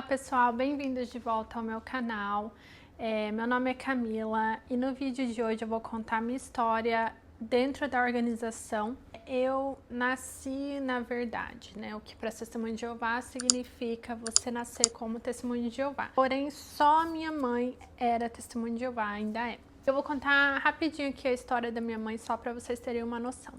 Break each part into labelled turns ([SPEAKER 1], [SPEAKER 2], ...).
[SPEAKER 1] Olá pessoal, bem-vindos de volta ao meu canal. Meu nome é Camila e no vídeo de hoje eu vou contar a minha história dentro da organização. Eu nasci na verdade, né? O que para Testemunho de Jeová significa você nascer como Testemunho de Jeová. Porém, só minha mãe era Testemunho de Jeová, ainda é. Eu vou contar rapidinho aqui a história da minha mãe só para vocês terem uma noção.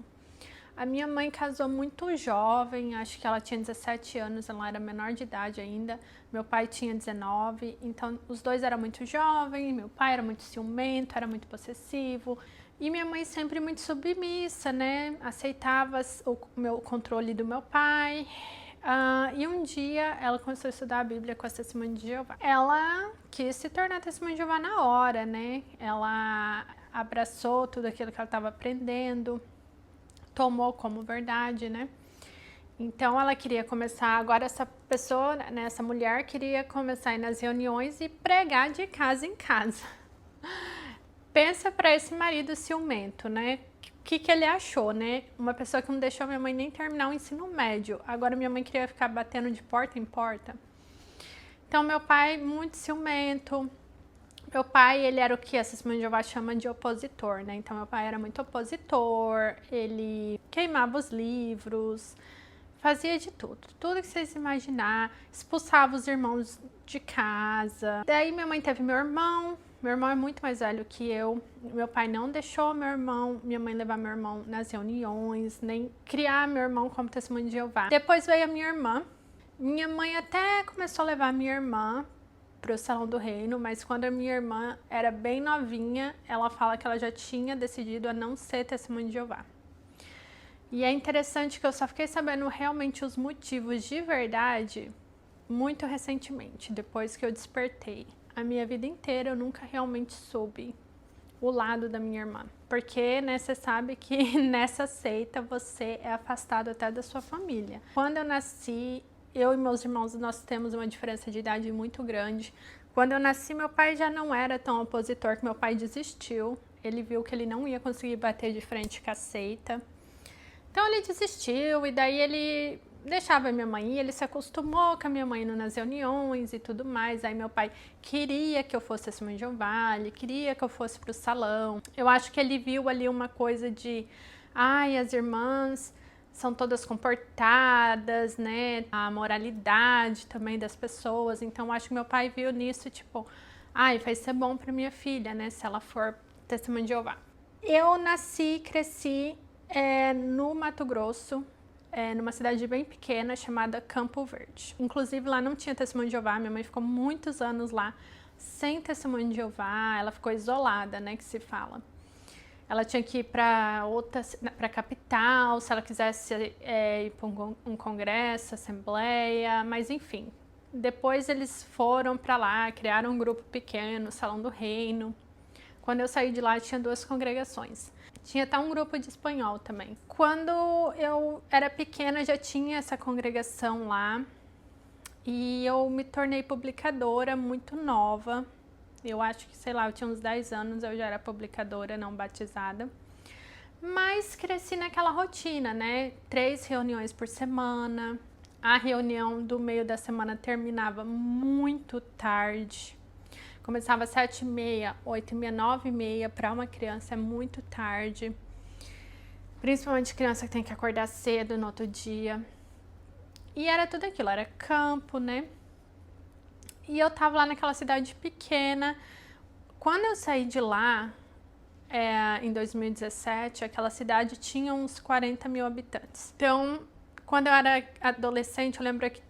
[SPEAKER 1] A minha mãe casou muito jovem, acho que ela tinha 17 anos, ela era menor de idade ainda. Meu pai tinha 19, então os dois eram muito jovens, meu pai era muito ciumento, era muito possessivo. E minha mãe sempre muito submissa, né? Aceitava o controle do meu pai. E um dia ela começou a estudar a Bíblia com a Testemunha de Jeová. Ela quis se tornar Testemunha de Jeová na hora, né? Ela abraçou tudo aquilo que ela estava aprendendo, tomou como verdade, né? Então ela queria começar, agora essa pessoa, né, essa mulher queria começar a ir nas reuniões e pregar de casa em casa. Pensa para esse marido ciumento, né? O que ele achou, né? Uma pessoa que não deixou minha mãe nem terminar o ensino médio. Agora minha mãe queria ficar batendo de porta em porta. Então meu pai, muito ciumento. Meu pai, ele era o que a Testemunha de Jeová chama de opositor, né? Então, meu pai era muito opositor, ele queimava os livros, fazia de tudo. Tudo que vocês imaginar, expulsava os irmãos de casa. Daí, minha mãe teve meu irmão é muito mais velho que eu. Meu pai não deixou minha mãe levar meu irmão nas reuniões, nem criar meu irmão como Testemunha de Jeová. Depois veio a minha irmã. Minha mãe até começou a levar a minha irmã para o Salão do Reino, mas quando a minha irmã era bem novinha, ela fala que ela já tinha decidido a não ser Testemunha de Jeová. E é interessante que eu só fiquei sabendo realmente os motivos de verdade muito recentemente, depois que eu despertei. A minha vida inteira eu nunca realmente soube o lado da minha irmã, porque, né, você sabe que nessa seita você é afastado até da sua família. Quando eu nasci, eu e meus irmãos, nós temos uma diferença de idade muito grande. Quando eu nasci, meu pai já não era tão opositor, que meu pai desistiu. Ele viu que ele não ia conseguir bater de frente com a seita. Então ele desistiu e daí ele deixava a minha mãe ir, ele se acostumou com a minha mãe indo nas reuniões e tudo mais. Aí meu pai queria que eu fosse Testemunha de Jeová, ele queria que eu fosse pro salão. Eu acho que ele viu ali uma coisa de, ai, as irmãs são todas comportadas, né? A moralidade também das pessoas. Então, acho que meu pai viu nisso, tipo, ai, vai ser bom para minha filha, né? Se ela for Testemunha de Jeová. Eu nasci e cresci no Mato Grosso, numa cidade bem pequena chamada Campo Verde. Inclusive, lá não tinha Testemunha de Jeová. Minha mãe ficou muitos anos lá sem Testemunha de Jeová. Ela ficou isolada, né? Que se fala. Ela tinha que ir para a capital, se ela quisesse ir para um congresso, assembleia, mas enfim. Depois eles foram para lá, criaram um grupo pequeno, Salão do Reino. Quando eu saí de lá, tinha 2 congregações. Tinha até um grupo de espanhol também. Quando eu era pequena, já tinha essa congregação lá. E eu me tornei publicadora muito nova. Eu acho que, sei lá, eu tinha uns 10 anos, eu já era publicadora, não batizada. Mas cresci naquela rotina, né? 3 reuniões por semana. A reunião do meio da semana terminava muito tarde. Começava às 7h30, 8h30, 9h30. Para uma criança é muito tarde. Principalmente criança que tem que acordar cedo no outro dia. E era tudo aquilo, era campo, né? E eu tava lá naquela cidade pequena. Quando eu saí de lá, em 2017, aquela cidade tinha uns 40 mil habitantes. Então, quando eu era adolescente,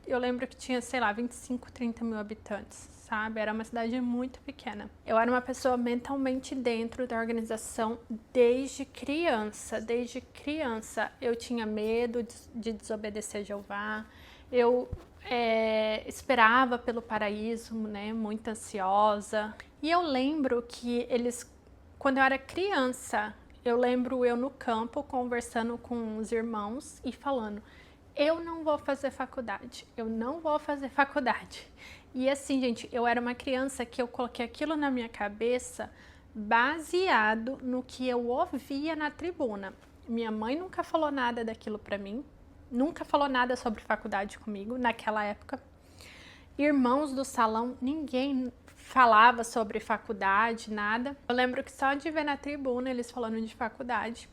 [SPEAKER 1] eu lembro que tinha, sei lá, 25, 30 mil habitantes, sabe? Era uma cidade muito pequena. Eu era uma pessoa mentalmente dentro da organização desde criança. Desde criança eu tinha medo de desobedecer a Jeová. Eu esperava pelo paraíso, né? Muito ansiosa. E eu lembro que quando eu era criança, eu lembro eu no campo conversando com os irmãos e falando, eu não vou fazer faculdade, eu não vou fazer faculdade. E assim, gente, eu era uma criança que eu coloquei aquilo na minha cabeça baseado no que eu ouvia na tribuna. Minha mãe nunca falou nada daquilo pra mim, nunca falou nada sobre faculdade comigo naquela época. irmãos do salão, ninguém falava sobre faculdade, nada. Eu lembro que só de ver na tribuna eles falando de faculdade,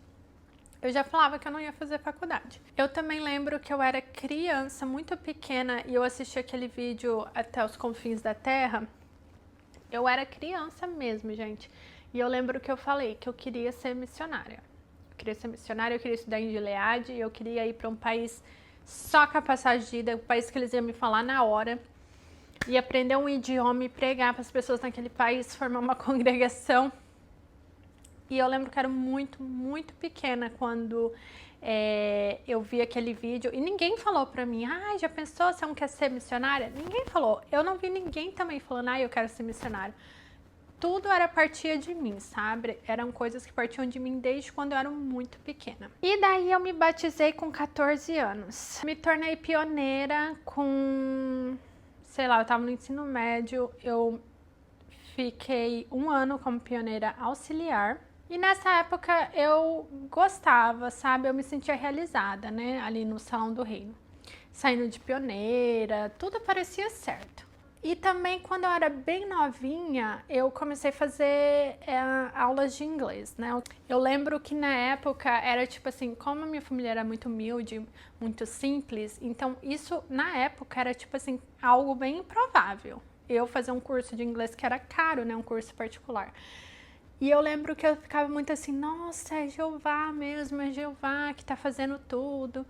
[SPEAKER 1] eu já falava que eu não ia fazer faculdade. Eu também lembro que eu era criança, muito pequena, e eu assisti aquele vídeo Até os Confins da Terra. Eu era criança mesmo, gente. E eu lembro que eu falei que eu queria ser missionária. Eu queria ser missionária, eu queria estudar em Gileade, eu queria ir para um país só com a passagem de ida, um país que eles iam me falar na hora. E aprender um idioma e pregar para as pessoas naquele país, formar uma congregação. E eu lembro que era muito, muito pequena quando eu vi aquele vídeo e ninguém falou pra mim, já pensou, você não quer ser missionária? Ninguém falou. Eu não vi ninguém também falando, eu quero ser missionária. Tudo era partia de mim, sabe? Eram coisas que partiam de mim desde quando eu era muito pequena. E daí eu me batizei com 14 anos. Me tornei pioneira com, sei lá, eu tava no ensino médio, eu fiquei 1 ano como pioneira auxiliar. E nessa época eu gostava, sabe? Eu me sentia realizada, né? Ali no Salão do Reino. Saindo de pioneira, tudo parecia certo. E também quando eu era bem novinha, eu comecei a fazer aulas de inglês, né? Eu lembro que na época era tipo assim, como a minha família era muito humilde, muito simples, então isso na época era tipo assim, algo bem improvável. Eu fazer um curso de inglês que era caro, né? Um curso particular. E eu lembro que eu ficava muito assim, nossa, é Jeová mesmo, é Jeová que tá fazendo tudo.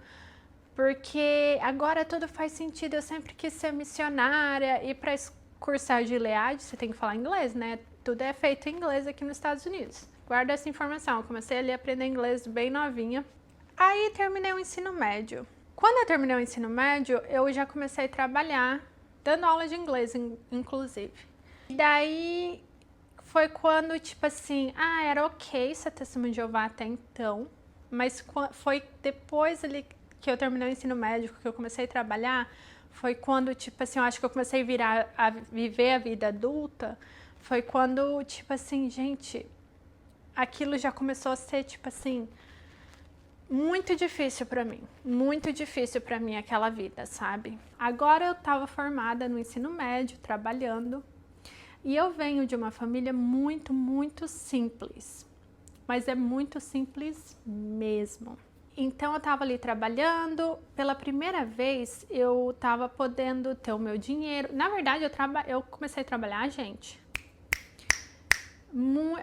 [SPEAKER 1] Porque agora tudo faz sentido, eu sempre quis ser missionária. E para cursar Gileade, você tem que falar inglês, né? Tudo é feito em inglês aqui nos Estados Unidos. Guarda essa informação, eu comecei ali a aprender inglês bem novinha. Aí terminei o ensino médio. Quando eu terminei o ensino médio, eu já comecei a trabalhar, dando aula de inglês, inclusive. E daí foi quando, tipo assim, era ok ser testemunho de Jeová até então, mas foi depois ali que eu terminei o ensino médio, que eu comecei a trabalhar, foi quando, tipo assim, eu acho que eu comecei a viver a vida adulta, foi quando, tipo assim, gente, aquilo já começou a ser, tipo assim, muito difícil pra mim aquela vida, sabe? Agora eu tava formada no ensino médio, trabalhando, e eu venho de uma família muito, muito simples, mas é muito simples mesmo. Então eu tava ali trabalhando, pela primeira vez eu tava podendo ter o meu dinheiro. Na verdade eu comecei a trabalhar, gente,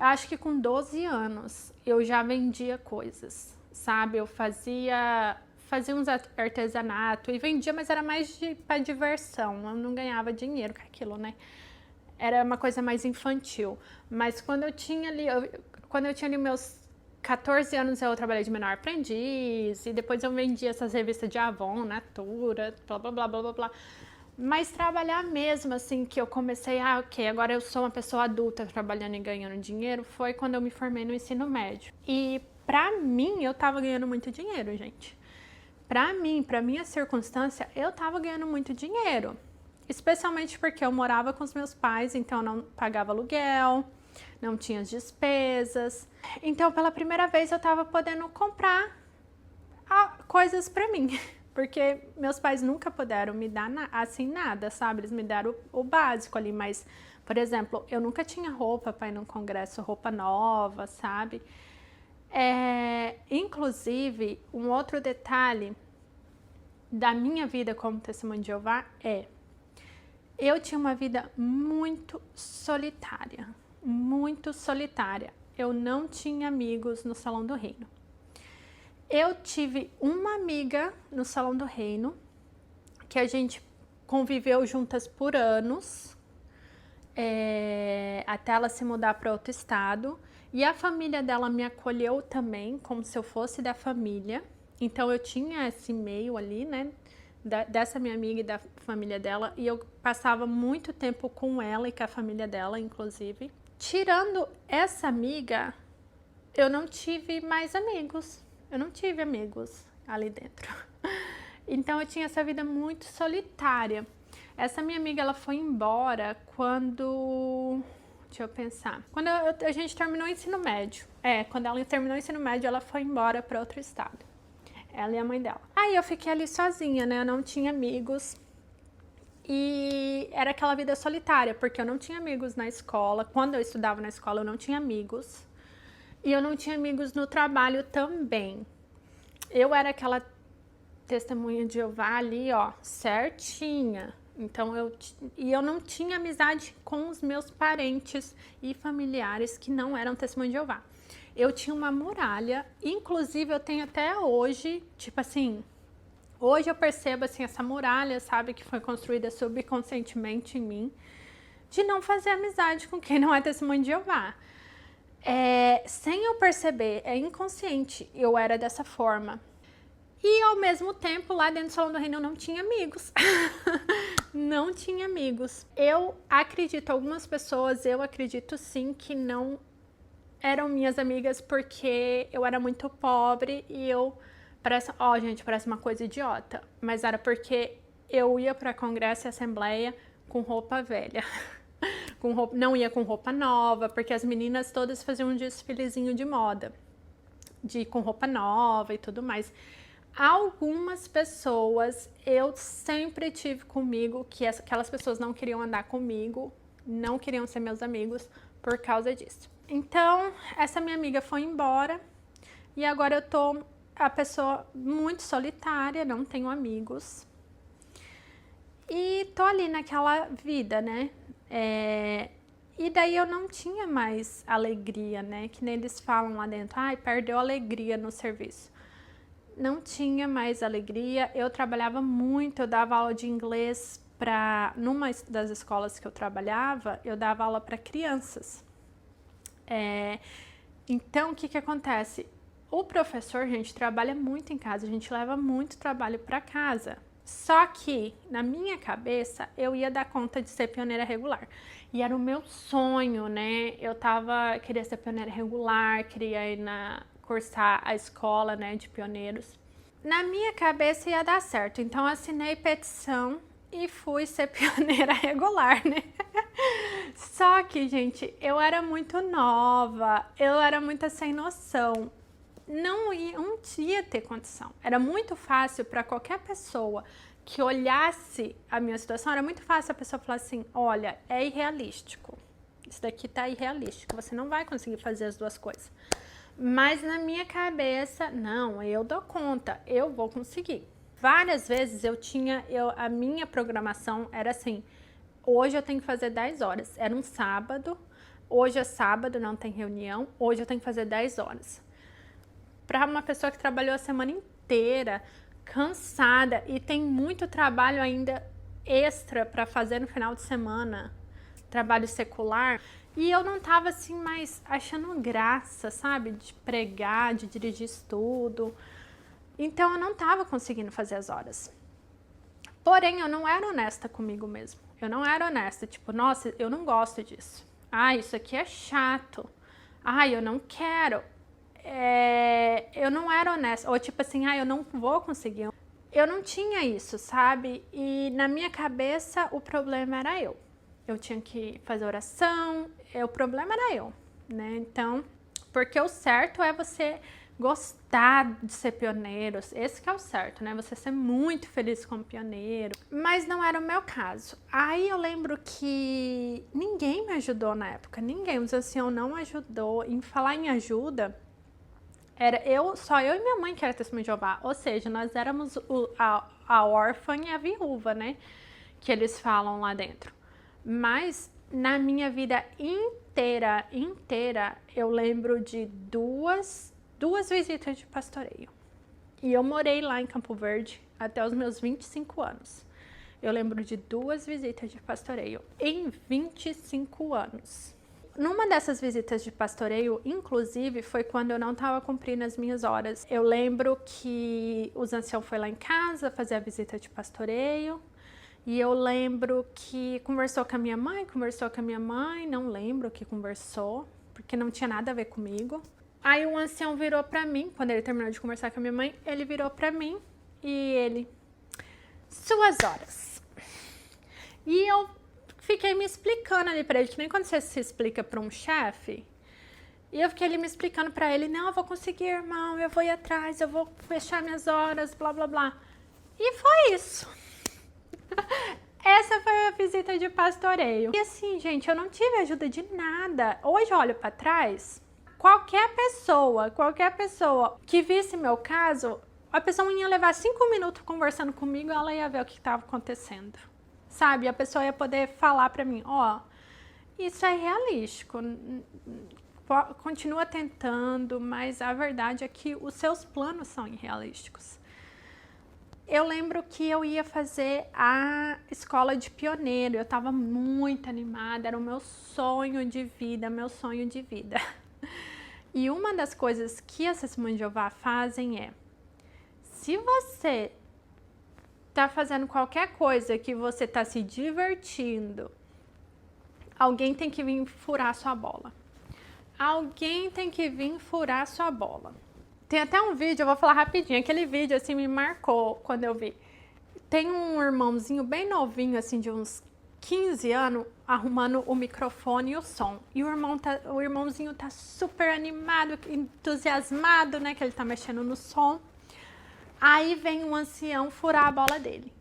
[SPEAKER 1] acho que com 12 anos eu já vendia coisas, sabe? Eu fazia uns artesanato e vendia, mas era mais pra diversão, eu não ganhava dinheiro com aquilo, né? Era uma coisa mais infantil. Mas quando eu tinha ali meus 14 anos, eu trabalhei de menor aprendiz, e depois eu vendia essas revistas de Avon, Natura, blá, blá, blá, blá, blá, blá. Mas trabalhar mesmo, assim, que eu comecei, ok, agora eu sou uma pessoa adulta trabalhando e ganhando dinheiro, foi quando eu me formei no ensino médio. E pra mim, eu tava ganhando muito dinheiro, gente. Pra mim, pra minha circunstância, eu tava ganhando muito dinheiro. Especialmente porque eu morava com os meus pais, então eu não pagava aluguel, não tinha as despesas. Então, pela primeira vez, eu tava podendo comprar coisas pra mim. Porque meus pais nunca puderam me dar assim nada, sabe? Eles me deram o básico ali, mas, por exemplo, eu nunca tinha roupa pra ir num congresso, roupa nova, sabe? Inclusive, um outro detalhe da minha vida como testemunha de Jeová eu tinha uma vida muito solitária, muito solitária. Eu não tinha amigos no Salão do Reino. Eu tive uma amiga no Salão do Reino, que a gente conviveu juntas por anos, até ela se mudar para outro estado. E a família dela me acolheu também, como se eu fosse da família. Então eu tinha esse meio ali, né? Dessa minha amiga e da família dela, e eu passava muito tempo com ela e com a família dela, inclusive. Tirando essa amiga, eu não tive mais amigos. Eu não tive amigos ali dentro. Então eu tinha essa vida muito solitária. Essa minha amiga, ela foi embora quando... Deixa eu pensar. Quando a gente terminou o ensino médio. Quando ela terminou o ensino médio, ela foi embora para outro estado. Ela e a mãe dela. Aí eu fiquei ali sozinha, né? Eu não tinha amigos. E era aquela vida solitária, porque eu não tinha amigos na escola. Quando eu estudava na escola, eu não tinha amigos. E eu não tinha amigos no trabalho também. Eu era aquela testemunha de Jeová ali, ó, certinha. Então, eu não tinha amizade com os meus parentes e familiares que não eram testemunha de Jeová. Eu tinha uma muralha, inclusive eu tenho até hoje, tipo assim, hoje eu percebo assim, essa muralha, sabe, que foi construída subconscientemente em mim, de não fazer amizade com quem não é testemunha de Jeová. Sem eu perceber, é inconsciente, eu era dessa forma. E ao mesmo tempo, lá dentro do Salão do Reino eu não tinha amigos. Não tinha amigos. Eu acredito, algumas pessoas, eu acredito sim que não eram minhas amigas porque eu era muito pobre e eu... gente, parece uma coisa idiota, mas era porque eu ia para congresso e assembleia com roupa velha. Não ia com roupa nova, porque as meninas todas faziam um desfilezinho de moda, com roupa nova e tudo mais. Algumas pessoas eu sempre tive comigo, que aquelas pessoas não queriam andar comigo, não queriam ser meus amigos por causa disso. Então, essa minha amiga foi embora e agora eu tô a pessoa muito solitária, não tenho amigos. E tô ali naquela vida, né? E daí eu não tinha mais alegria, né? Que nem eles falam lá dentro, perdeu a alegria no serviço. Não tinha mais alegria, eu trabalhava muito, eu dava aula de inglês numa das escolas que eu trabalhava, eu dava aula para crianças. Então, o que acontece? O professor, gente, trabalha muito em casa, a gente leva muito trabalho para casa. Só que, na minha cabeça, eu ia dar conta de ser pioneira regular. E era o meu sonho, né? Queria ser pioneira regular, queria ir cursar a escola, né, de pioneiros. Na minha cabeça ia dar certo, então assinei petição e fui ser pioneira regular, né? Só que, gente, eu era muito nova, eu era muito sem noção. Não ia ter condição. Era muito fácil para qualquer pessoa que olhasse a minha situação, era muito fácil a pessoa falar assim, olha, é irrealístico. Isso daqui tá irrealístico, você não vai conseguir fazer as duas coisas. Mas na minha cabeça, não, eu dou conta, eu vou conseguir. Várias vezes a minha programação era assim, hoje eu tenho que fazer 10 horas. Era um sábado, hoje é sábado, não tem reunião, hoje eu tenho que fazer 10 horas. Para uma pessoa que trabalhou a semana inteira, cansada e tem muito trabalho ainda extra para fazer no final de semana, trabalho secular, e eu não tava assim mais achando graça, sabe, de pregar, de dirigir estudo. Então eu não tava conseguindo fazer as horas. Porém, eu não era honesta comigo mesmo. Eu não era honesta, tipo, nossa, eu não gosto disso. Isso aqui é chato. Eu não quero. Eu não era honesta. Ou tipo assim, eu não vou conseguir. Eu não tinha isso, sabe? E na minha cabeça o problema era eu. Eu tinha que fazer oração, o problema era eu, né? Então, porque o certo é você gostar de ser pioneiro, esse que é o certo, né? Você ser muito feliz como pioneiro, mas não era o meu caso. Aí eu lembro que ninguém me ajudou na época, ninguém, os anciãos não ajudou. Em falar em ajuda, era só eu e minha mãe que era testemunha de Jeová, ou seja, nós éramos a órfã e a viúva, né? Que eles falam lá dentro. Mas na minha vida inteira, eu lembro de duas visitas de pastoreio. E eu morei lá em Campo Verde até os meus 25 anos. Eu lembro de 2 visitas de pastoreio em 25 anos. Numa dessas visitas de pastoreio, inclusive, foi quando eu não estava cumprindo as minhas horas. Eu lembro que os anciãos foi lá em casa fazer a visita de pastoreio. E eu lembro que conversou com a minha mãe, não lembro o que conversou, porque não tinha nada a ver comigo. Aí o ancião virou pra mim, quando ele terminou de conversar com a minha mãe, ele virou pra mim e ele, suas horas. E eu fiquei me explicando ali pra ele, que nem quando você se explica pra um chefe. E eu fiquei ali me explicando pra ele, não, eu vou conseguir, irmão, eu vou ir atrás, eu vou fechar minhas horas, blá, blá, blá. E foi isso. Essa foi a visita de pastoreio. E assim, gente, eu não tive ajuda de nada. Hoje eu olho para trás, qualquer pessoa que visse meu caso, a pessoa ia levar 5 minutos conversando comigo e ela ia ver o que estava acontecendo. Sabe? A pessoa ia poder falar para mim, ó, isso é realístico. Continua tentando, mas a verdade é que os seus planos são irrealísticos. Eu lembro que eu ia fazer a escola de pioneiro, eu estava muito animada, era o meu sonho de vida, E uma das coisas que as Testemunhas de Jeová fazem é, se você está fazendo qualquer coisa que você está se divertindo, alguém tem que vir furar sua bola. Alguém tem que vir furar sua bola. Tem até um vídeo, eu vou falar rapidinho, aquele vídeo assim me marcou quando eu vi. Tem um irmãozinho bem novinho, assim, de uns 15 anos, arrumando o microfone e o som. E o irmãozinho tá super animado, entusiasmado, né, que ele tá mexendo no som. Aí vem um ancião furar a bola dele.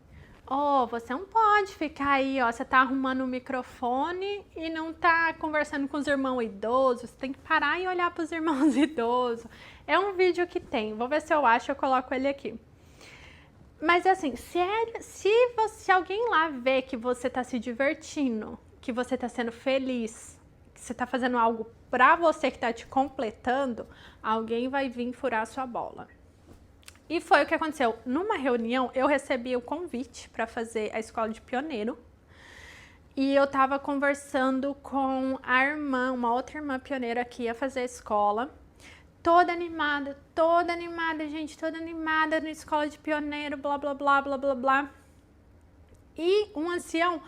[SPEAKER 1] Oh, você não pode ficar aí, ó, você tá arrumando o microfone e não tá conversando com os irmãos idosos, você tem que parar e olhar pros irmãos idosos. É um vídeo que tem, vou ver se eu acho, eu coloco ele aqui. Mas assim, se alguém lá vê que você tá se divertindo, que você tá sendo feliz, que você tá fazendo algo pra você que tá te completando, alguém vai vir furar a sua bola. E foi o que aconteceu. Numa reunião, eu recebi o convite para fazer a escola de pioneiro. E eu tava conversando com a irmã, uma outra irmã pioneira que ia fazer a escola. Toda animada, gente, toda animada na escola de pioneiro, blá, blá, blá, blá, blá, blá. E um ancião,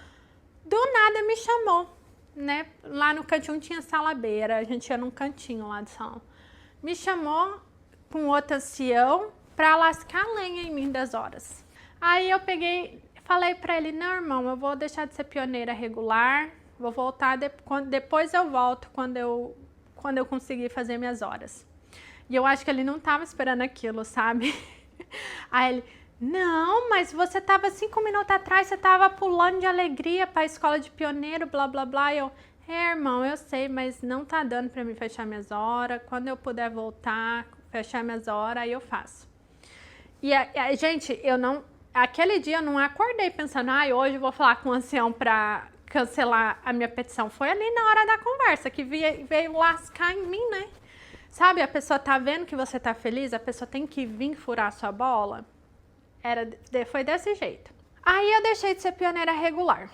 [SPEAKER 1] do nada, me chamou, né? Lá no cantinho tinha sala beira, a gente ia num cantinho lá de salão. Me chamou com outro ancião para lascar lenha em mim das horas. Aí eu falei para ele, não, irmão, eu vou deixar de ser pioneira regular, vou voltar, depois eu volto quando eu conseguir fazer minhas horas. E eu acho que ele não tava esperando aquilo, sabe? Aí ele, não, mas você tava 5 minutos atrás, você tava pulando de alegria para a escola de pioneiro, blá, blá, blá. E eu, irmão, eu sei, mas não tá dando para mim fechar minhas horas, quando eu puder voltar, fechar minhas horas, aí eu faço. E, gente, aquele dia eu não acordei pensando, hoje eu vou falar com o ancião para cancelar a minha petição. Foi ali na hora da conversa que veio lascar em mim, né? Sabe, a pessoa tá vendo que você tá feliz, a pessoa tem que vir furar a sua bola. Foi desse jeito. Aí eu deixei de ser pioneira regular.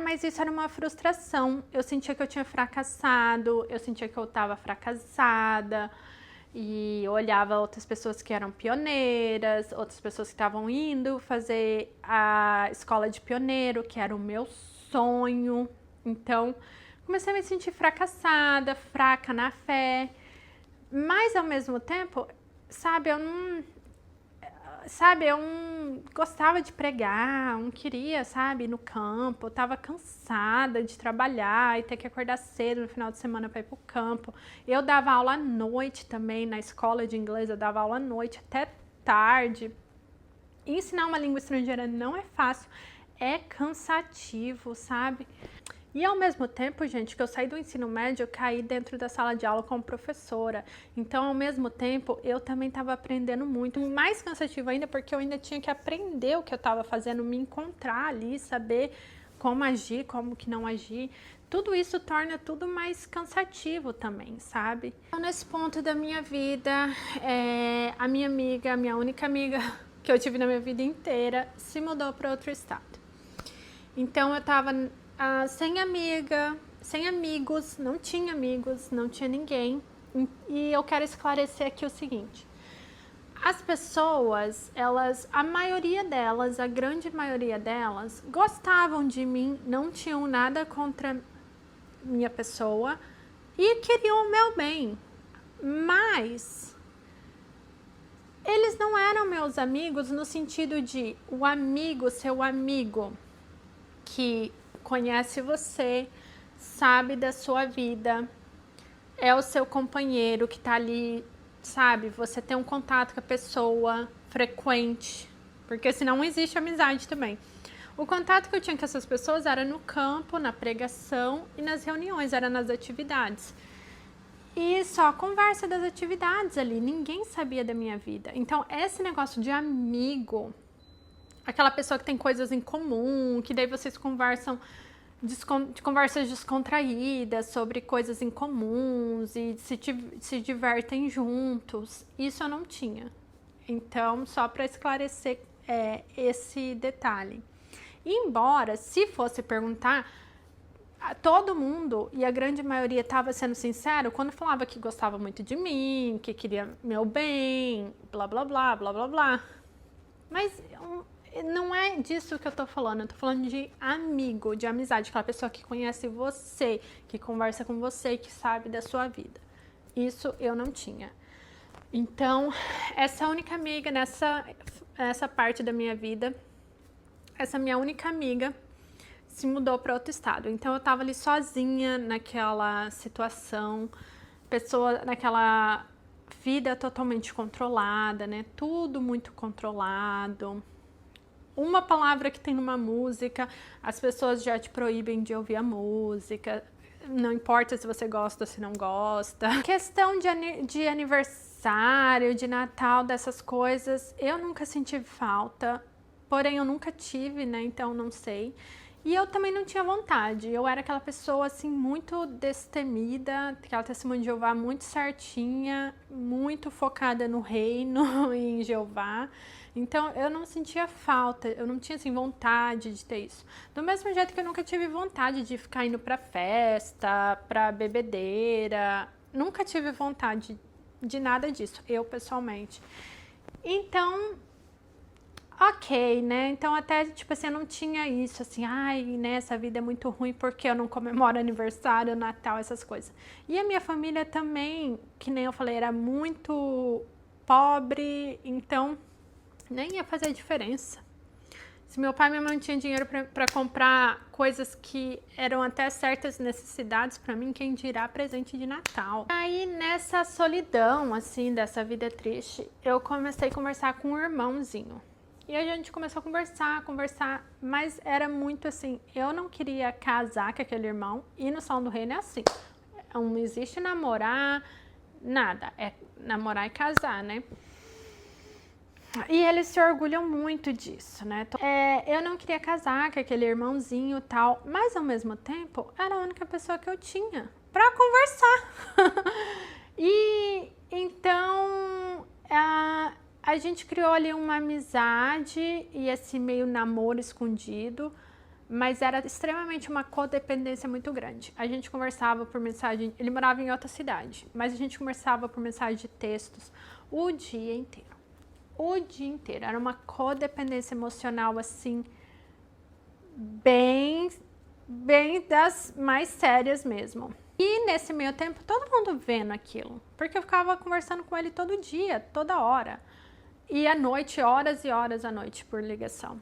[SPEAKER 1] Mas isso era uma frustração. Eu sentia que eu tinha fracassado, eu sentia que eu tava fracassada. E eu olhava outras pessoas que eram pioneiras, outras pessoas que estavam indo fazer a escola de pioneiro, que era o meu sonho. Então, comecei a me sentir fracassada, fraca na fé. Mas, ao mesmo tempo, eu não gostava de pregar, não queria, ir no campo. Eu tava cansada de trabalhar e ter que acordar cedo no final de semana para ir pro campo. Eu dava aula à noite também, na escola de inglês, eu dava aula à noite até tarde. E ensinar uma língua estrangeira não é fácil, é cansativo, sabe? E ao mesmo tempo, gente, que eu saí do ensino médio, eu caí dentro da sala de aula como professora. Então, ao mesmo tempo, eu também estava aprendendo muito. Mais cansativo ainda, porque eu ainda tinha que aprender o que eu estava fazendo, me encontrar ali, saber como agir, como que não agir. Tudo isso torna tudo mais cansativo também, sabe? Então, nesse ponto da minha vida, a minha única amiga que eu tive na minha vida inteira, se mudou para outro estado. Então, eu estava sem amiga, sem amigos, não tinha ninguém. E eu quero esclarecer aqui o seguinte. As pessoas, a maioria delas, a grande maioria delas, gostavam de mim, não tinham nada contra minha pessoa e queriam o meu bem. Mas eles não eram meus amigos no sentido de seu amigo que conhece você, sabe da sua vida, é o seu companheiro que tá ali, sabe? Você tem um contato com a pessoa frequente, porque senão não existe amizade também. O contato que eu tinha com essas pessoas era no campo, na pregação e nas reuniões, era nas atividades. E só a conversa das atividades ali, ninguém sabia da minha vida. Então, esse negócio de amigo, aquela pessoa que tem coisas em comum, que daí vocês conversam de conversas descontraídas sobre coisas em comuns e se divertem juntos, isso eu não tinha. Então, só para esclarecer esse detalhe. Embora, se fosse perguntar, todo mundo, e a grande maioria estava sendo sincero, quando falava que gostava muito de mim, que queria meu bem, blá, blá, blá, blá, blá, blá. Mas não é disso que eu tô falando, eu tô falando de amigo, de amizade, aquela pessoa que conhece você, que conversa com você, que sabe da sua vida. Isso eu não tinha. Então, essa única amiga nessa parte da minha vida, essa minha única amiga se mudou para outro estado. Então eu tava ali sozinha naquela situação, pessoa naquela vida totalmente controlada, né? Tudo muito controlado. Uma palavra que tem numa música, as pessoas já te proíbem de ouvir a música. Não importa se você gosta ou se não gosta. Questão de aniversário, de Natal, dessas coisas, eu nunca senti falta. Porém, eu nunca tive, né? Então não sei. E eu também não tinha vontade. Eu era aquela pessoa, assim, muito destemida, aquela testemunha de Jeová muito certinha, muito focada no reino e em Jeová. Então, eu não sentia falta, eu não tinha, assim, vontade de ter isso. Do mesmo jeito que eu nunca tive vontade de ficar indo pra festa, pra bebedeira. Nunca tive vontade de nada disso, eu pessoalmente. Então, ok, né? Então até, tipo assim, eu não tinha isso, assim, ai, né, essa vida é muito ruim porque eu não comemoro aniversário, Natal, essas coisas. E a minha família também, que nem eu falei, era muito pobre, então nem ia fazer diferença. Se meu pai e minha mãe não tinham dinheiro para comprar coisas que eram até certas necessidades para mim, quem dirá presente de Natal. Aí nessa solidão, assim, dessa vida triste, eu comecei a conversar com um irmãozinho. E a gente começou a conversar, mas era muito assim, eu não queria casar com aquele irmão, e no Salão do Reino é assim, não existe namorar, nada, é namorar e casar, né? E eles se orgulham muito disso, né? Eu não queria casar com aquele irmãozinho e tal, mas ao mesmo tempo, era a única pessoa que eu tinha pra conversar. E então, a gente criou ali uma amizade e esse meio namoro escondido, mas era extremamente uma codependência muito grande. A gente conversava por mensagem, ele morava em outra cidade, mas a gente conversava por mensagem de textos o dia inteiro. O dia inteiro. Era uma codependência emocional, assim, bem das mais sérias mesmo. E nesse meio tempo, todo mundo vendo aquilo, porque eu ficava conversando com ele todo dia, toda hora. E à noite, horas e horas à noite por ligação.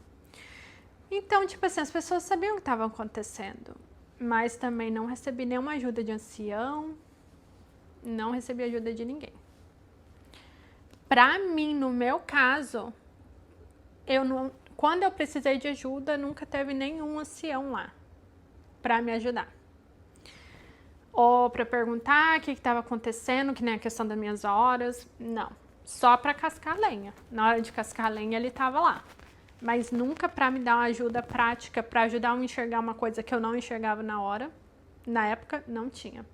[SPEAKER 1] Então, tipo assim, as pessoas sabiam o que estava acontecendo, mas também não recebi nenhuma ajuda de ancião, não recebi ajuda de ninguém. Pra mim, no meu caso, quando eu precisei de ajuda, nunca teve nenhum ancião lá pra me ajudar. Ou pra perguntar o que estava acontecendo, que nem a questão das minhas horas, não. Só pra cascar lenha. Na hora de cascar lenha, ele tava lá. Mas nunca pra me dar uma ajuda prática, pra ajudar a me enxergar uma coisa que eu não enxergava na hora. Na época, não tinha.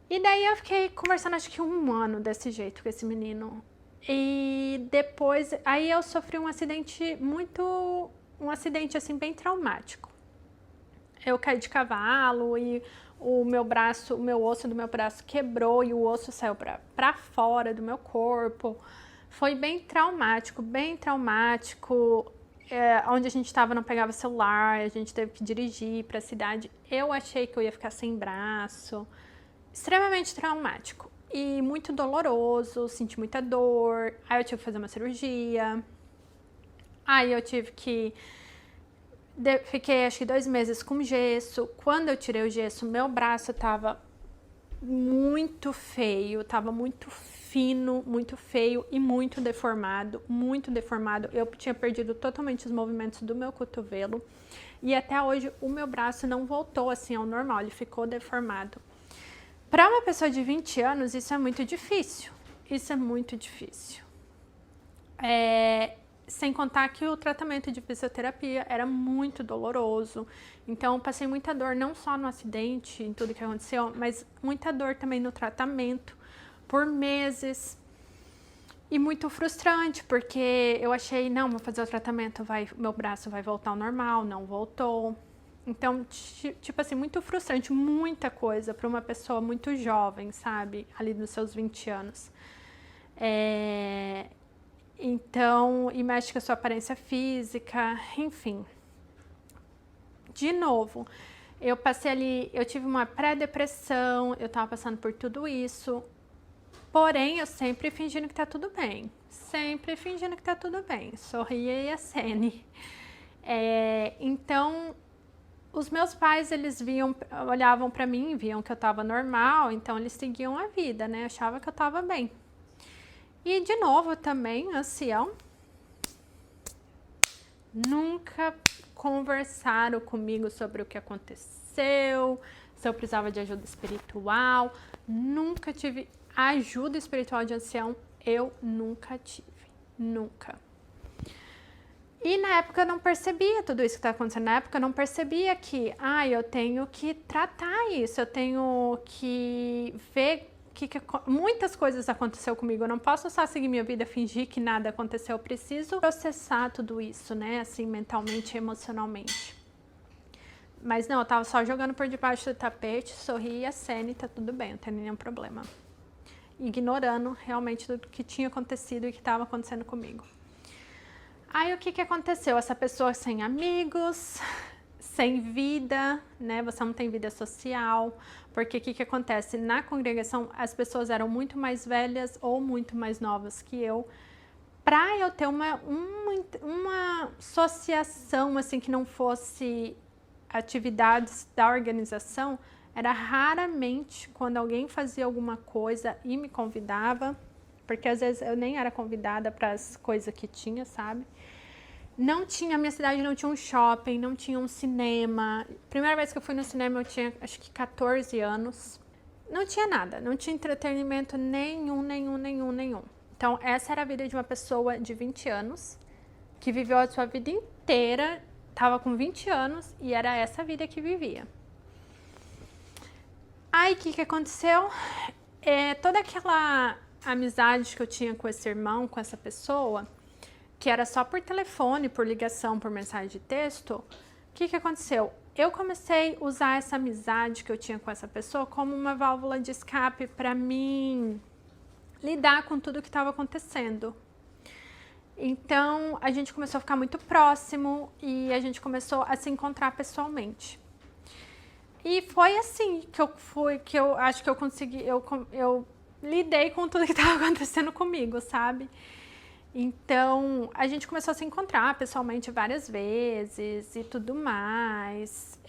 [SPEAKER 1] E daí eu fiquei conversando acho que 1 ano desse jeito com esse menino. E depois, aí eu sofri um acidente assim bem traumático. Eu caí de cavalo e o meu osso do meu braço quebrou e o osso saiu pra fora do meu corpo. Foi bem traumático, onde a gente estava não pegava celular, a gente teve que dirigir para a cidade. Eu achei que eu ia ficar sem braço. Extremamente traumático e muito doloroso, senti muita dor. Aí eu tive que fazer uma cirurgia. Aí eu tive que... Fiquei acho que 2 meses com gesso. Quando eu tirei o gesso, meu braço tava muito feio, tava muito fino, muito feio e muito deformado, muito deformado. Eu tinha perdido totalmente os movimentos do meu cotovelo e até hoje o meu braço não voltou assim ao normal, ele ficou deformado. Para uma pessoa de 20 anos, isso é muito difícil. Isso é muito difícil. Sem contar que o tratamento de fisioterapia era muito doloroso. Então, passei muita dor, não só no acidente, em tudo que aconteceu, mas muita dor também no tratamento, por meses. E muito frustrante, porque eu achei, não, vou fazer o tratamento, meu braço vai voltar ao normal, não voltou. Então, tipo assim, muito frustrante, muita coisa para uma pessoa muito jovem, sabe? Ali nos seus 20 anos. Então, e mexe com a sua aparência física, enfim. De novo, eu passei ali, eu tive uma pré-depressão, eu tava passando por tudo isso, porém eu sempre fingindo que tá tudo bem, sempre fingindo que tá tudo bem, sorria e acene. Então, os meus pais, eles olhavam pra mim, viam que eu tava normal, então eles seguiam a vida, né, achavam que eu tava bem. E de novo também, ancião, nunca conversaram comigo sobre o que aconteceu, se eu precisava de ajuda espiritual, nunca tive ajuda espiritual de ancião, eu nunca tive, nunca. E na época eu não percebia tudo isso que estava acontecendo, na época eu não percebia que, eu tenho que tratar isso, eu tenho que ver muitas coisas aconteceu comigo, eu não posso só seguir minha vida, fingir que nada aconteceu, eu preciso processar tudo isso, né, assim, mentalmente e emocionalmente. Mas não, eu tava só jogando por debaixo do tapete, sorri e acene, tá tudo bem, não tem nenhum problema. Ignorando realmente tudo que tinha acontecido e que estava acontecendo comigo. Aí o que aconteceu? Essa pessoa sem amigos, sem vida, né? Você não tem vida social, porque o que acontece? Na congregação, as pessoas eram muito mais velhas ou muito mais novas que eu. Para eu ter uma associação, assim, que não fosse atividades da organização, era raramente quando alguém fazia alguma coisa e me convidava, porque às vezes eu nem era convidada para as coisas que tinha, sabe? Não tinha, minha cidade não tinha um shopping, não tinha um cinema. Primeira vez que eu fui no cinema eu tinha acho que 14 anos. Não tinha nada, não tinha entretenimento nenhum. Então essa era a vida de uma pessoa de 20 anos, que viveu a sua vida inteira, estava com 20 anos e era essa vida que vivia. Aí o que aconteceu? Toda aquela amizade que eu tinha com esse irmão, com essa pessoa, que era só por telefone, por ligação, por mensagem de texto, o que aconteceu? Eu comecei a usar essa amizade que eu tinha com essa pessoa como uma válvula de escape para mim lidar com tudo que estava acontecendo. Então, a gente começou a ficar muito próximo e a gente começou a se encontrar pessoalmente. E foi assim que eu acho que eu consegui, eu lidei com tudo que estava acontecendo comigo, sabe? Então, a gente começou a se encontrar pessoalmente várias vezes e tudo mais.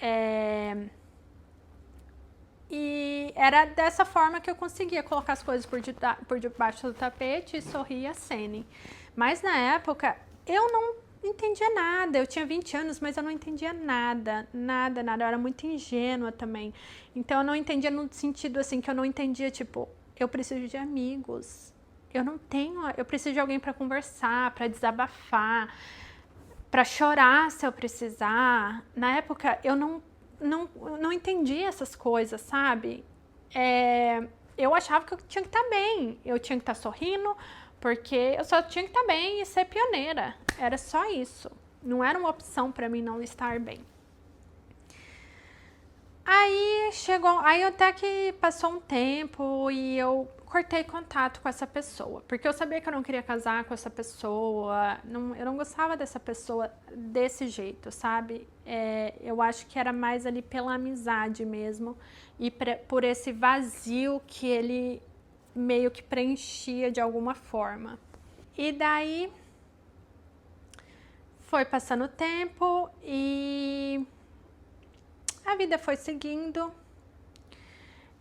[SPEAKER 1] E era dessa forma que eu conseguia colocar as coisas por debaixo do tapete e sorrir e acene. Mas na época, eu não entendia nada. Eu tinha 20 anos, mas eu não entendia nada. Eu era muito ingênua também. Então, eu não entendia no sentido assim, que eu não entendia, tipo, eu preciso de amigos. Eu preciso de alguém para conversar, para desabafar, para chorar se eu precisar. Na época, eu não entendia essas coisas, sabe? Eu achava que eu tinha que estar bem, eu tinha que estar sorrindo, porque eu só tinha que estar bem e ser pioneira. Era só isso. Não era uma opção para mim não estar bem. Aí até que passou um tempo e eu cortei contato com essa pessoa, porque eu sabia que eu não queria casar com essa pessoa, eu não gostava dessa pessoa desse jeito, sabe? Eu acho que era mais ali pela amizade mesmo e por esse vazio que ele meio que preenchia de alguma forma. E daí foi passando o tempo e a vida foi seguindo.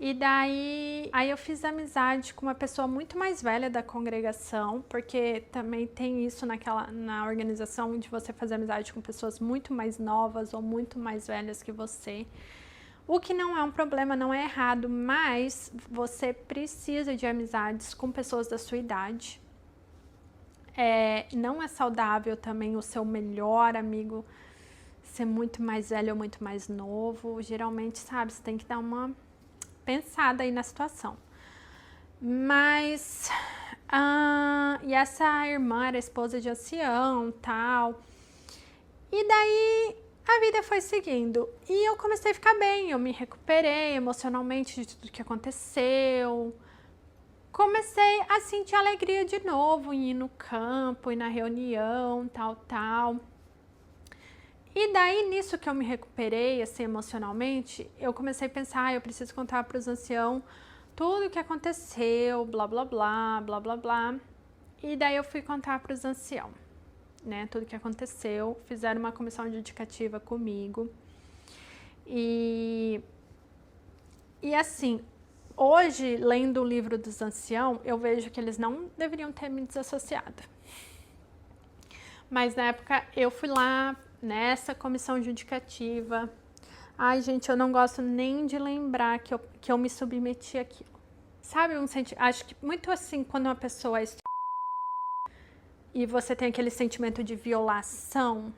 [SPEAKER 1] E daí, aí eu fiz amizade com uma pessoa muito mais velha da congregação, porque também tem isso na organização de você fazer amizade com pessoas muito mais novas ou muito mais velhas que você. O que não é um problema, não é errado, mas você precisa de amizades com pessoas da sua idade. Não é saudável também o seu melhor amigo ser muito mais velho ou muito mais novo. Geralmente, sabe, você tem que dar uma pensada aí na situação. Mas e essa irmã era esposa de ancião, tal. E daí a vida foi seguindo e eu comecei a ficar bem, eu me recuperei emocionalmente de tudo que aconteceu. Comecei a sentir alegria de novo em ir no campo, ir na reunião, tal. E daí, nisso que eu me recuperei, assim, emocionalmente, eu comecei a pensar, eu preciso contar para os anciãos tudo o que aconteceu, blá, blá, blá, blá, blá, blá. E daí eu fui contar para os anciãos, né, tudo o que aconteceu. Fizeram uma comissão judicativa comigo. E assim, hoje, lendo o livro dos anciãos, eu vejo que eles não deveriam ter me desassociado. Mas na época eu fui lá nessa comissão judicativa. Ai, gente, eu não gosto nem de lembrar que eu me submeti àquilo. Sabe, acho que muito assim, quando uma pessoa é e você tem aquele sentimento de violação,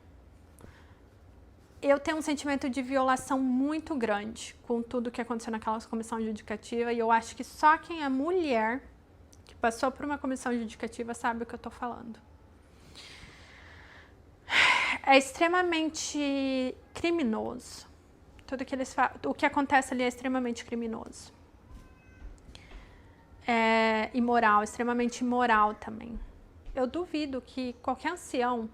[SPEAKER 1] eu tenho um sentimento de violação muito grande com tudo que aconteceu naquela comissão judicativa, e eu acho que só quem é mulher que passou por uma comissão judicativa sabe o que eu tô falando. É extremamente criminoso. Tudo que eles o que acontece ali é extremamente criminoso. É imoral, extremamente imoral também. Eu duvido que qualquer ancião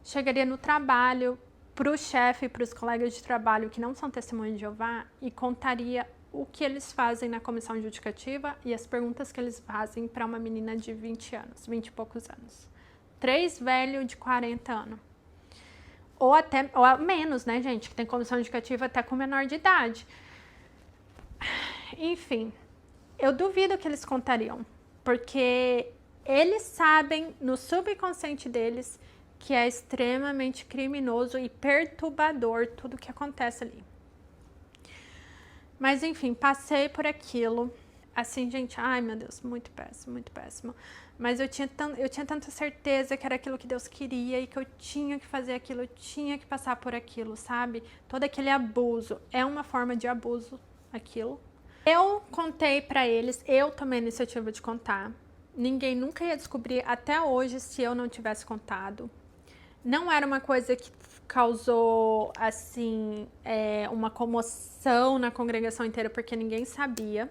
[SPEAKER 1] chegaria no trabalho para o chefe e para os colegas de trabalho que não são testemunhas de Jeová e contaria o que eles fazem na comissão judicativa e as perguntas que eles fazem para uma menina de 20 anos, 20 e poucos anos. 3 velhos de 40 anos. Ou menos, né, gente? Que tem comissão judicativa até com menor de idade. Enfim, eu duvido que eles contariam, porque eles sabem no subconsciente deles que é extremamente criminoso e perturbador tudo que acontece ali. Mas enfim, passei por aquilo. Assim, gente, ai meu Deus, muito péssimo, muito péssimo. Mas eu tinha tanta certeza que era aquilo que Deus queria e que eu tinha que fazer aquilo, eu tinha que passar por aquilo, sabe? Todo aquele abuso, é uma forma de abuso aquilo. Eu contei pra eles, eu tomei a iniciativa de contar. Ninguém nunca ia descobrir até hoje se eu não tivesse contado. Não era uma coisa que causou, assim, uma comoção na congregação inteira, porque ninguém sabia.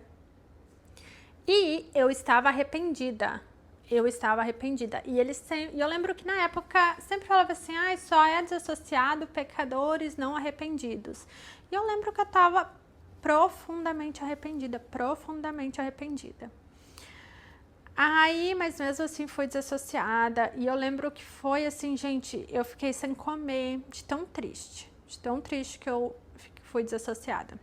[SPEAKER 1] E eu estava arrependida. E eu lembro que na época sempre falava assim, só é desassociado pecadores não arrependidos. E eu lembro que eu estava profundamente arrependida. Aí, mas mesmo assim fui desassociada. E eu lembro que foi assim, gente, eu fiquei sem comer, de tão triste que eu fui desassociada.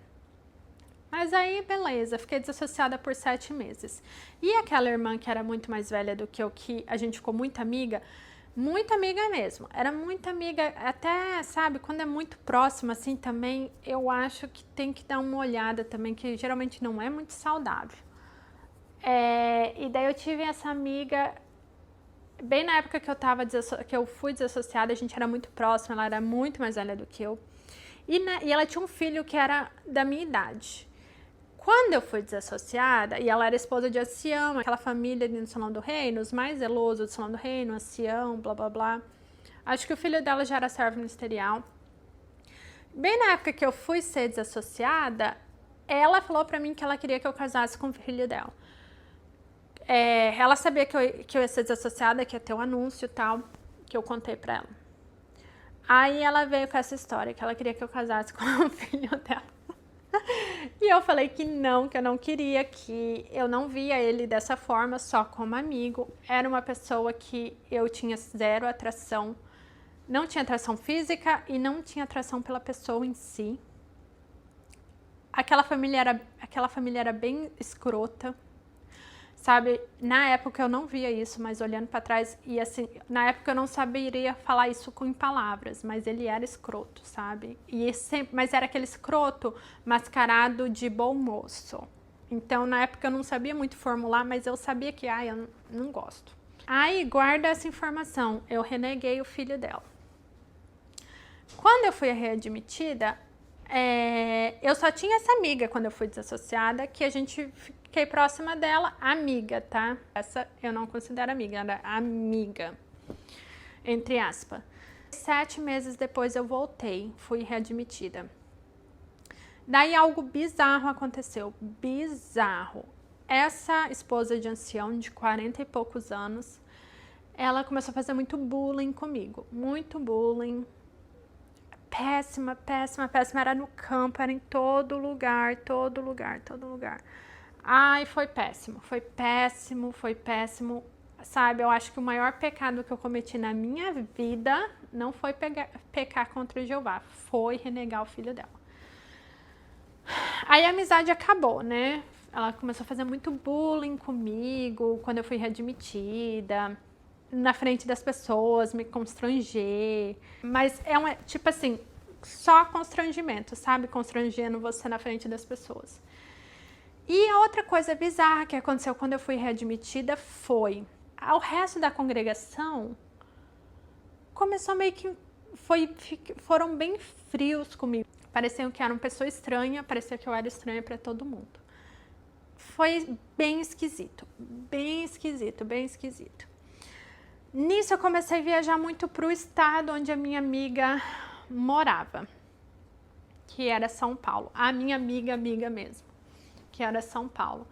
[SPEAKER 1] Mas aí, beleza, fiquei desassociada por 7 meses. E aquela irmã que era muito mais velha do que eu, que a gente ficou muito amiga mesmo. Era muito amiga, até, sabe, quando é muito próxima, assim, também, eu acho que tem que dar uma olhada também, que geralmente não é muito saudável. E daí eu tive essa amiga, bem na época que eu fui desassociada, a gente era muito próxima, ela era muito mais velha do que eu. E ela tinha um filho que era da minha idade. Quando eu fui desassociada, e ela era esposa de ancião, aquela família do Salão do Reino, os mais zelosos do Salão do Reino, ancião, blá blá blá. Acho que o filho dela já era servo ministerial. Bem na época que eu fui ser desassociada, ela falou pra mim que ela queria que eu casasse com o filho dela. Ela sabia que eu ia ser desassociada, que ia ter um anúncio e tal, que eu contei pra ela. Aí ela veio com essa história, que ela queria que eu casasse com o filho dela. E eu falei que eu não queria, que eu não via ele dessa forma, só como amigo. Era uma pessoa que eu tinha zero atração, não tinha atração física e não tinha atração pela pessoa em si. aquela família era bem escrota, sabe? Na época eu não via isso, mas olhando para trás, e assim, na época eu não saberia falar isso em palavras, mas ele era escroto, sabe? Mas era aquele escroto mascarado de bom moço. Então, na época eu não sabia muito formular, mas eu sabia que, eu não gosto. Aí, guarda essa informação, eu reneguei o filho dela. Quando eu fui readmitida, eu só tinha essa amiga quando eu fui desassociada, que a gente fiquei próxima dela, amiga, tá? Essa eu não considero amiga, era amiga, entre aspas. 7 meses depois eu voltei, fui readmitida. Daí algo bizarro aconteceu, bizarro. Essa esposa de ancião de 40 e poucos anos, ela começou a fazer muito bullying comigo, muito bullying. Péssima, péssima, péssima, era no campo, era em todo lugar, todo lugar, todo lugar. Ai, foi péssimo, foi péssimo, foi péssimo. Sabe, eu acho que o maior pecado que eu cometi na minha vida não foi pecar contra o Jeová, foi renegar o filho dela. Aí a amizade acabou, né? Ela começou a fazer muito bullying comigo quando eu fui readmitida, na frente das pessoas, me constranger. Mas tipo assim, só constrangimento, sabe? Constrangendo você na frente das pessoas. E a outra coisa bizarra que aconteceu quando eu fui readmitida foi, o resto da congregação começou meio que, foram bem frios comigo. Pareciam que era uma pessoa estranha, parecia que eu era estranha para todo mundo. Foi bem esquisito, bem esquisito, bem esquisito. Nisso eu comecei a viajar muito para o estado onde a minha amiga morava, que era São Paulo. A minha amiga mesmo, que era São Paulo.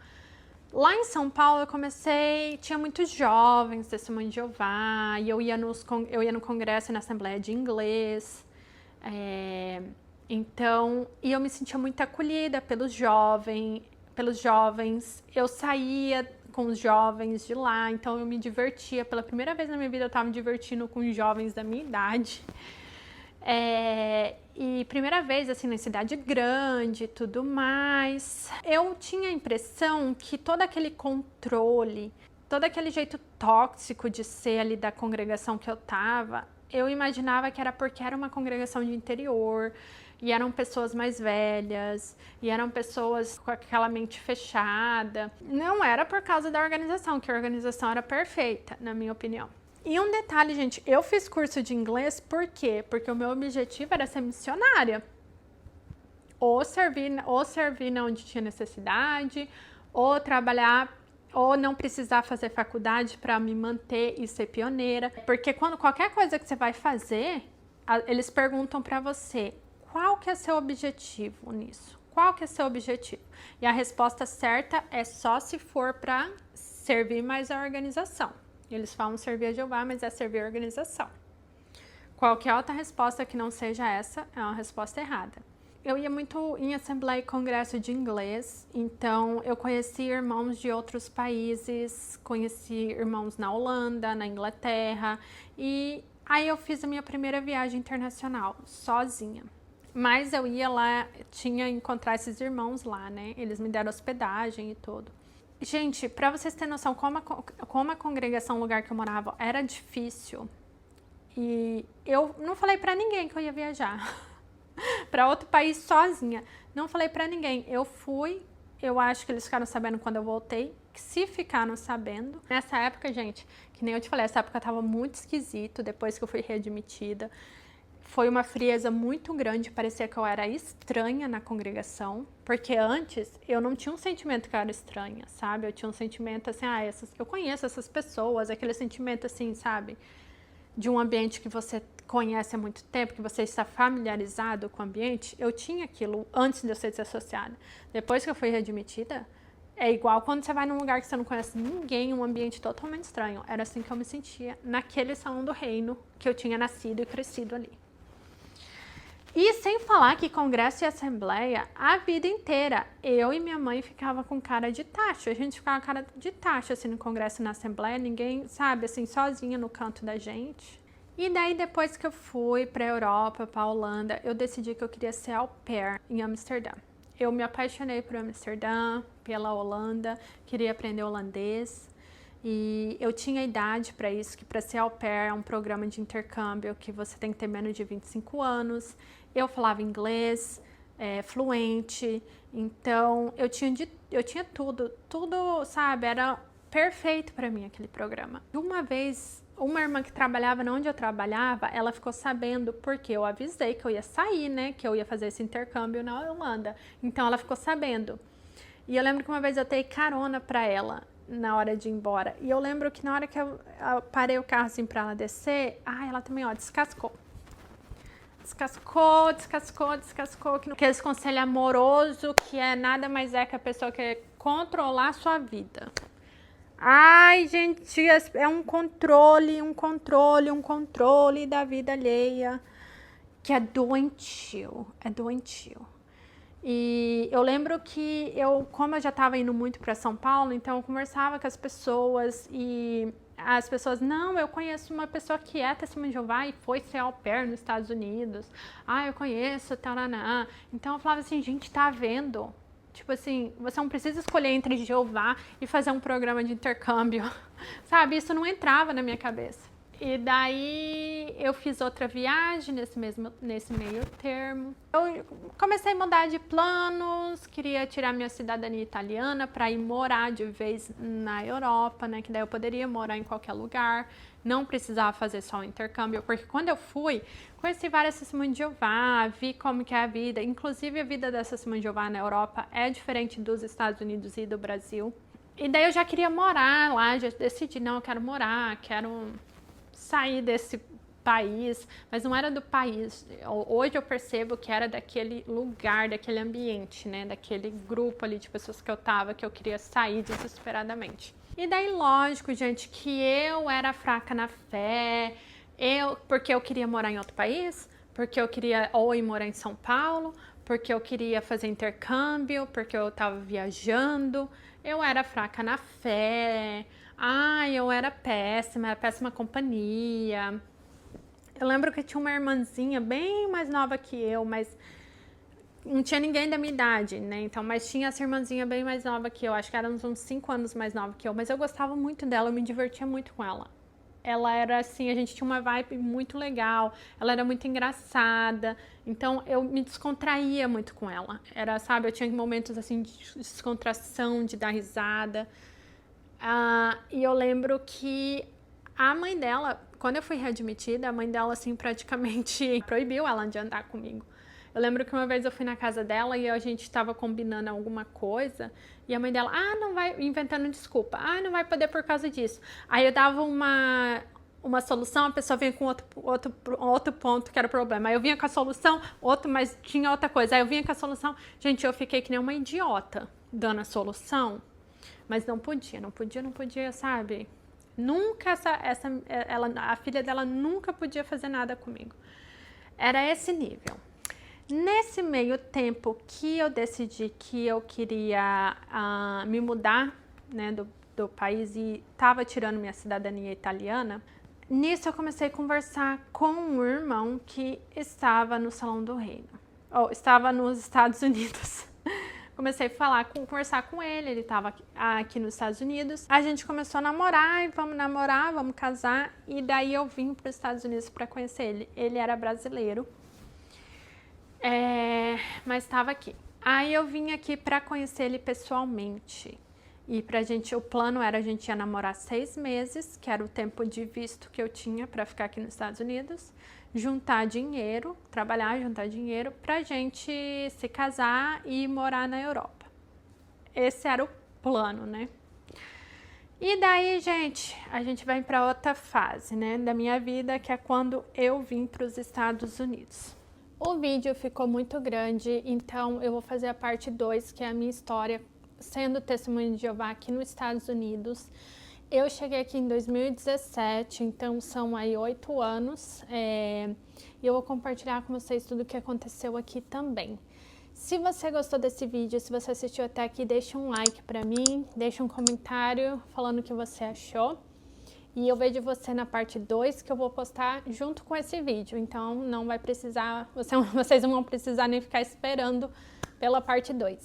[SPEAKER 1] Lá em São Paulo eu comecei, tinha muitos jovens, Testemunho de Jeová, e eu ia no congresso e na assembleia de inglês. Então, e eu me sentia muito acolhida pelos jovens. Eu saía com os jovens de lá, então eu me divertia. Pela primeira vez na minha vida eu estava me divertindo com os jovens da minha idade. E primeira vez, assim, na cidade grande e tudo mais. Eu tinha a impressão que todo aquele controle, todo aquele jeito tóxico de ser ali da congregação que eu tava, eu imaginava que era porque era uma congregação de interior, e eram pessoas mais velhas, e eram pessoas com aquela mente fechada. Não era por causa da organização, que a organização era perfeita, na minha opinião. E um detalhe, gente, eu fiz curso de inglês por quê? Porque o meu objetivo era ser missionária. Ou servir onde tinha necessidade, ou trabalhar, ou não precisar fazer faculdade para me manter e ser pioneira. Porque quando qualquer coisa que você vai fazer, eles perguntam para você, qual que é seu objetivo nisso? Qual que é seu objetivo? E a resposta certa é só se for para servir mais a organização. Eles falam servir a Jeová, mas é servir a organização. Qualquer outra resposta que não seja essa é uma resposta errada. Eu ia muito em assembleia e congresso de inglês, então eu conheci irmãos de outros países, conheci irmãos na Holanda, na Inglaterra, e aí eu fiz a minha primeira viagem internacional, sozinha. Mas eu ia lá, tinha encontrar esses irmãos lá, né? Eles me deram hospedagem e tudo. Gente, pra vocês terem noção como a congregação, o lugar que eu morava, era difícil. E eu não falei pra ninguém que eu ia viajar pra outro país sozinha. Não falei pra ninguém. Eu fui, eu acho que eles ficaram sabendo quando eu voltei, que se ficaram sabendo. Nessa época, gente, que nem eu te falei, essa época tava muito esquisito, depois que eu fui readmitida. Foi uma frieza muito grande, parecia que eu era estranha na congregação, porque antes eu não tinha um sentimento que eu era estranha, sabe? Eu tinha um sentimento assim, eu conheço essas pessoas, aquele sentimento assim, sabe? De um ambiente que você conhece há muito tempo, que você está familiarizado com o ambiente. Eu tinha aquilo antes de eu ser desassociada. Depois que eu fui readmitida, é igual quando você vai num lugar que você não conhece ninguém, um ambiente totalmente estranho. Era assim que eu me sentia naquele salão do reino que eu tinha nascido e crescido ali. E sem falar que congresso e assembleia, a vida inteira, eu e minha mãe ficava com cara de tacho. A gente ficava com cara de tacho, assim, no congresso e na assembleia. Ninguém, sabe, assim, sozinha no canto da gente. E daí, depois que eu fui pra Europa, pra Holanda, eu decidi que eu queria ser au pair em Amsterdã. eu me apaixonei por Amsterdã, pela Holanda, queria aprender holandês. E eu tinha idade para isso, que para ser au pair é um programa de intercâmbio que você tem que ter menos de 25 anos. Eu falava inglês, fluente, então eu tinha tudo, sabe, era perfeito para mim aquele programa. Uma vez, uma irmã que trabalhava onde eu trabalhava, ela ficou sabendo porque eu avisei que eu ia sair, né, que eu ia fazer esse intercâmbio na Holanda. Então ela ficou sabendo. E eu lembro que uma vez eu dei carona para ela na hora de ir embora. E eu lembro que na hora que eu parei o carro assim pra ela descer, ela também, ó, descascou. Descascou. Aquele conselho amoroso que nada mais é que a pessoa quer controlar a sua vida. Ai, gente, é um controle da vida alheia que é doentio. E eu lembro que como eu já estava indo muito para São Paulo, então eu conversava com as pessoas e as pessoas, não, eu conheço uma pessoa que é testemunha de Jeová e foi ser au pair nos Estados Unidos. Eu conheço, taraná. Então eu falava assim, gente, tá vendo? Tipo assim, você não precisa escolher entre Jeová e fazer um programa de intercâmbio, sabe? Isso não entrava na minha cabeça. E daí eu fiz outra viagem nesse meio termo. Eu comecei a mudar de planos, queria tirar minha cidadania italiana para ir morar de vez na Europa, né? Que daí eu poderia morar em qualquer lugar, não precisava fazer só um intercâmbio, porque quando eu fui, conheci várias testemunhas de Jeová, vi como que é a vida, inclusive a vida dessas testemunhas de Jeová na Europa é diferente dos Estados Unidos e do Brasil. E daí eu já queria morar lá, já decidi, não, eu quero morar, quero sair desse país, mas não era do país. Hoje eu percebo que era daquele lugar, daquele ambiente, né? Daquele grupo ali de pessoas que eu tava, que eu queria sair desesperadamente. E daí, lógico, gente, que eu era fraca na fé, porque eu queria morar em outro país, porque eu queria ou ir morar em São Paulo, porque eu queria fazer intercâmbio, porque eu tava viajando, eu era fraca na fé. Eu era péssima companhia. Eu lembro que tinha uma irmãzinha bem mais nova que eu, mas não tinha ninguém da minha idade, né? Então, mas tinha essa irmãzinha bem mais nova que eu, acho que era uns 5 anos mais nova que eu, mas eu gostava muito dela, eu me divertia muito com ela. Ela era assim, a gente tinha uma vibe muito legal, ela era muito engraçada, então eu me descontraía muito com ela. Era, sabe, eu tinha momentos assim de descontração, de dar risada. E eu lembro que a mãe dela, quando eu fui readmitida, a mãe dela, assim, praticamente proibiu ela de andar comigo. Eu lembro que uma vez eu fui na casa dela e a gente estava combinando alguma coisa e a mãe dela, não vai, inventando desculpa, não vai poder por causa disso. Aí eu dava uma solução, a pessoa vinha com outro ponto que era o problema. Aí eu vinha com a solução, mas tinha outra coisa. Aí eu vinha com a solução, gente, eu fiquei que nem uma idiota dando a solução. Mas não podia, sabe? Nunca a filha dela nunca podia fazer nada comigo. Era esse nível. Nesse meio tempo que eu decidi que eu queria me mudar, né, do país e estava tirando minha cidadania italiana, nisso eu comecei a conversar com um irmão que estava no Salão do Reino, ou estava nos Estados Unidos. Comecei a conversar com ele, ele estava aqui nos Estados Unidos. A gente começou a namorar, e vamos casar. E daí eu vim para os Estados Unidos para conhecer ele. Ele era brasileiro, mas estava aqui. Aí eu vim aqui para conhecer ele pessoalmente. E o plano era a gente ia namorar 6 meses, que era o tempo de visto que eu tinha para ficar aqui nos Estados Unidos. Juntar dinheiro pra gente se casar e morar na Europa. Esse era o plano, né? E daí, gente, a gente vai para outra fase, né, da minha vida, que é quando eu vim para os Estados Unidos. O vídeo ficou muito grande, então eu vou fazer a parte 2, que é a minha história sendo testemunha de Jeová aqui nos Estados Unidos. Eu cheguei aqui em 2017, então são aí 8 anos, e eu vou compartilhar com vocês tudo o que aconteceu aqui também. Se você gostou desse vídeo, se você assistiu até aqui, deixa um like pra mim, deixa um comentário falando o que você achou. E eu vejo você na parte 2, que eu vou postar junto com esse vídeo, então não vai precisar, vocês não vão precisar nem ficar esperando pela parte 2.